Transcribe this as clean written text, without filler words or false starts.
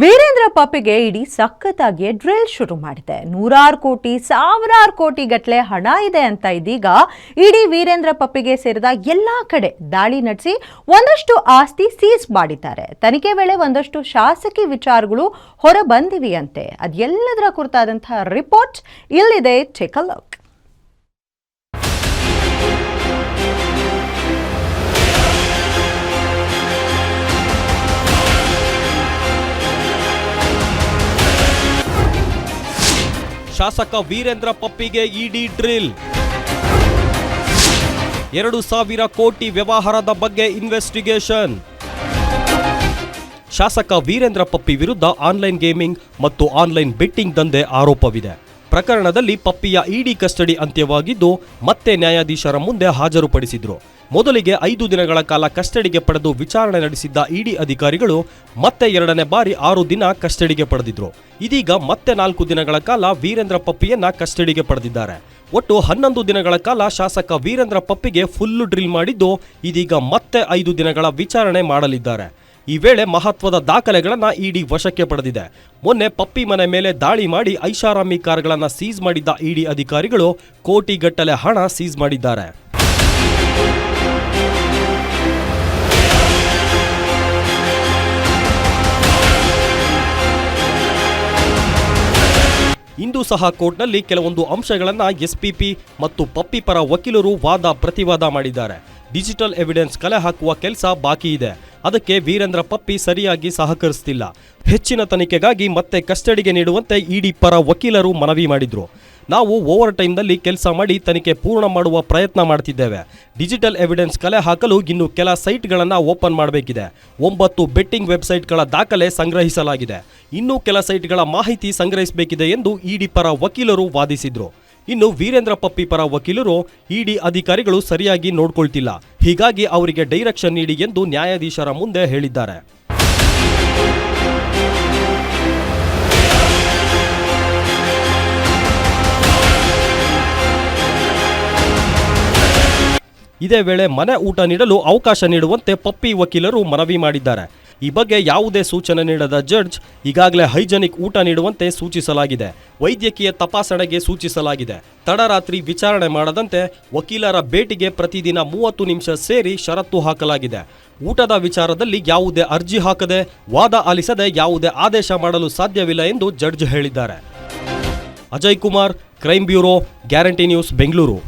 ವೀರೇಂದ್ರ ಪಪ್ಪಿಗೆ ಇಡೀ ಸಖತ್ತಾಗಿ ಡ್ರಿಲ್ ಶುರು ಮಾಡಿದೆ. ನೂರಾರು ಕೋಟಿ ಸಾವಿರಾರು ಕೋಟಿ ಗಟ್ಟಲೆ ಹಣ ಇದೆ ಅಂತ ಇದೀಗ ಇಡೀ ವೀರೇಂದ್ರ ಪಪ್ಪಿಗೆ ಸೇರಿದ ಎಲ್ಲಾ ಕಡೆ ದಾಳಿ ನಡೆಸಿ ಒಂದಷ್ಟು ಆಸ್ತಿ ಸೀಸ್ ಮಾಡಿದ್ದಾರೆ. ತನಿಖೆ ವೇಳೆ ಒಂದಷ್ಟು ಶಾಸಕಿ ವಿಚಾರಗಳು ಹೊರ ಬಂದಿವೆಯಂತೆ. ಅದೆಲ್ಲದರ ಕುರಿತಾದಂತಹ ರಿಪೋರ್ಟ್ ಇಲ್ಲಿದೆ. Take a look. ಶಾಸಕ ವೀರೇಂದ್ರ ಪಪ್ಪಿಗೆ ಇಡಿ ಡ್ರಿಲ್. 2,000 ಕೋಟಿ ವ್ಯವಹಾರದ ಬಗ್ಗೆ ಇನ್ವೆಸ್ಟಿಗೇಷನ್. ಶಾಸಕ ವೀರೇಂದ್ರ ಪಪ್ಪಿ ವಿರುದ್ಧ ಆನ್ಲೈನ್ ಗೇಮಿಂಗ್ ಮತ್ತು ಆನ್ಲೈನ್ ಬೆಟ್ಟಿಂಗ್ ದಂಧೆ ಆರೋಪವಿದೆ. ಪ್ರಕರಣದಲ್ಲಿ ಪಪ್ಪಿಯ ಇಡಿ ಕಸ್ಟಡಿ ಅಂತ್ಯವಾಗಿದ್ದು ಮತ್ತೆ ನ್ಯಾಯಾಧೀಶರ ಮುಂದೆ ಹಾಜರುಪಡಿಸಿದ್ರು. ಮೊದಲಿಗೆ 5 ದಿನಗಳ ಕಾಲ ಕಸ್ಟಡಿಗೆ ಪಡೆದು ವಿಚಾರಣೆ ನಡೆಸಿದ್ದ ಇಡಿ ಅಧಿಕಾರಿಗಳು ಮತ್ತೆ 2ನೇ ಬಾರಿ 6 ದಿನ ಕಸ್ಟಡಿಗೆ ಪಡೆದಿದ್ರು. ಇದೀಗ ಮತ್ತೆ 4 ದಿನಗಳ ಕಾಲ ವೀರೇಂದ್ರ ಪಪ್ಪಿಯನ್ನ ಕಸ್ಟಡಿಗೆ ಪಡೆದಿದ್ದಾರೆ. ಒಟ್ಟು 11 ದಿನಗಳ ಕಾಲ ಶಾಸಕ ವೀರೇಂದ್ರ ಪಪ್ಪಿಗೆ ಫುಲ್ ಡ್ರಿಲ್ ಮಾಡಿದ್ದು ಇದೀಗ ಮತ್ತೆ 5 ದಿನಗಳ ವಿಚಾರಣೆ ಮಾಡಲಿದ್ದಾರೆ. ಈ ವೇಳೆ ಮಹತ್ವದ ದಾಖಲೆಗಳನ್ನ ಇಡಿ ವಶಕ್ಕೆ ಪಡೆದಿದೆ. ಮೊನ್ನೆ ಪಪ್ಪಿ ಮನೆ ಮೇಲೆ ದಾಳಿ ಮಾಡಿ ಐಷಾರಾಮಿ ಕಾರ್ಗಳನ್ನ ಸೀಸ್ ಮಾಡಿದ್ದ ಇಡಿ ಅಧಿಕಾರಿಗಳು ಕೋಟಿಗಟ್ಟಲೆ ಹಣ ಸೀಸ್ ಮಾಡಿದ್ದಾರೆ. ಇಂದು ಸಹ ಕೋರ್ಟ್ನಲ್ಲಿ ಕೆಲವೊಂದು ಅಂಶಗಳನ್ನು ಎಸ್ಪಿಪಿ ಮತ್ತು ಪಪ್ಪಿ ಪರ ವಕೀಲರು ವಾದ ಪ್ರತಿವಾದ ಮಾಡಿದ್ದಾರೆ. ಡಿಜಿಟಲ್ ಎವಿಡೆನ್ಸ್ ಕಲೆ ಹಾಕುವ ಕೆಲಸ ಬಾಕಿ ಇದೆ. ಅದಕ್ಕೆ ವೀರೇಂದ್ರ ಪಪ್ಪಿ ಸರಿಯಾಗಿ ಸಹಕರಿಸುತ್ತಿಲ್ಲ. ಹೆಚ್ಚಿನ ತನಿಖೆಗಾಗಿ ಮತ್ತೆ ಕಸ್ಟಡಿಗೆ ನೀಡುವಂತೆ ಇಡಿ ಪರ ವಕೀಲರು ಮನವಿ ಮಾಡಿದ್ರು. ನಾವು ಓವರ್ ಟೈಮ್ನಲ್ಲಿ ಕೆಲಸ ಮಾಡಿ ತನಿಖೆ ಪೂರ್ಣ ಮಾಡುವ ಪ್ರಯತ್ನ ಮಾಡ್ತಿದ್ದೇವೆ. ಡಿಜಿಟಲ್ ಎವಿಡೆನ್ಸ್ ಕಲೆ ಹಾಕಲು ಇನ್ನು ಕೆಲ ಸೈಟ್ಗಳನ್ನು ಓಪನ್ ಮಾಡಬೇಕಿದೆ. 9 ಬೆಟ್ಟಿಂಗ್ ವೆಬ್ಸೈಟ್ಗಳ ದಾಖಲೆ ಸಂಗ್ರಹಿಸಲಾಗಿದೆ. ಇನ್ನೂ ಕೆಲ ಸೈಟ್ಗಳ ಮಾಹಿತಿ ಸಂಗ್ರಹಿಸಬೇಕಿದೆ ಎಂದು ಇಡಿ ಪರ ವಕೀಲರು ವಾದಿಸಿದ್ರು. ಇನ್ನು ವೀರೇಂದ್ರ ಪಪ್ಪಿ ಪರ ವಕೀಲರು ಇಡಿ ಅಧಿಕಾರಿಗಳು ಸರಿಯಾಗಿ ನೋಡ್ಕೊಳ್ತಿಲ್ಲ, ಹೀಗಾಗಿ ಅವರಿಗೆ ಡೈರೆಕ್ಷನ್ ನೀಡಿ ಎಂದು ನ್ಯಾಯಾಧೀಶರ ಮುಂದೆ ಹೇಳಿದ್ದಾರೆ. ಇದೇ ವೇಳೆ ಮನೆ ಊಟ ನೀಡಲು ಅವಕಾಶ ನೀಡುವಂತೆ ಪಪ್ಪಿ ವಕೀಲರು ಮನವಿ ಮಾಡಿದ್ದಾರೆ. ಈ ಬಗ್ಗೆ ಯಾವುದೇ ಸೂಚನೆ ನೀಡದ ಜಡ್ಜ್ ಈಗಾಗಲೇ ಹೈಜೆನಿಕ್ ಊಟ ನೀಡುವಂತೆ ಸೂಚಿಸಲಾಗಿದೆ. ವೈದ್ಯಕೀಯ ತಪಾಸಣೆಗೆ ಸೂಚಿಸಲಾಗಿದೆ. ತಡರಾತ್ರಿ ವಿಚಾರಣೆ ಮಾಡದಂತೆ ವಕೀಲರ ಭೇಟಿಗೆ ಪ್ರತಿದಿನ 30 ನಿಮಿಷ ಸೇರಿ ಷರತ್ತು ಹಾಕಲಾಗಿದೆ. ಊಟದ ವಿಚಾರದಲ್ಲಿ ಯಾವುದೇ ಅರ್ಜಿ ಹಾಕದೆ, ವಾದ ಆಲಿಸದೆ ಯಾವುದೇ ಆದೇಶ ಮಾಡಲು ಸಾಧ್ಯವಿಲ್ಲ ಎಂದು ಜಡ್ಜ್ ಹೇಳಿದ್ದಾರೆ. Ajay Kumar, crime bureau, guarantee news, Bengaluru.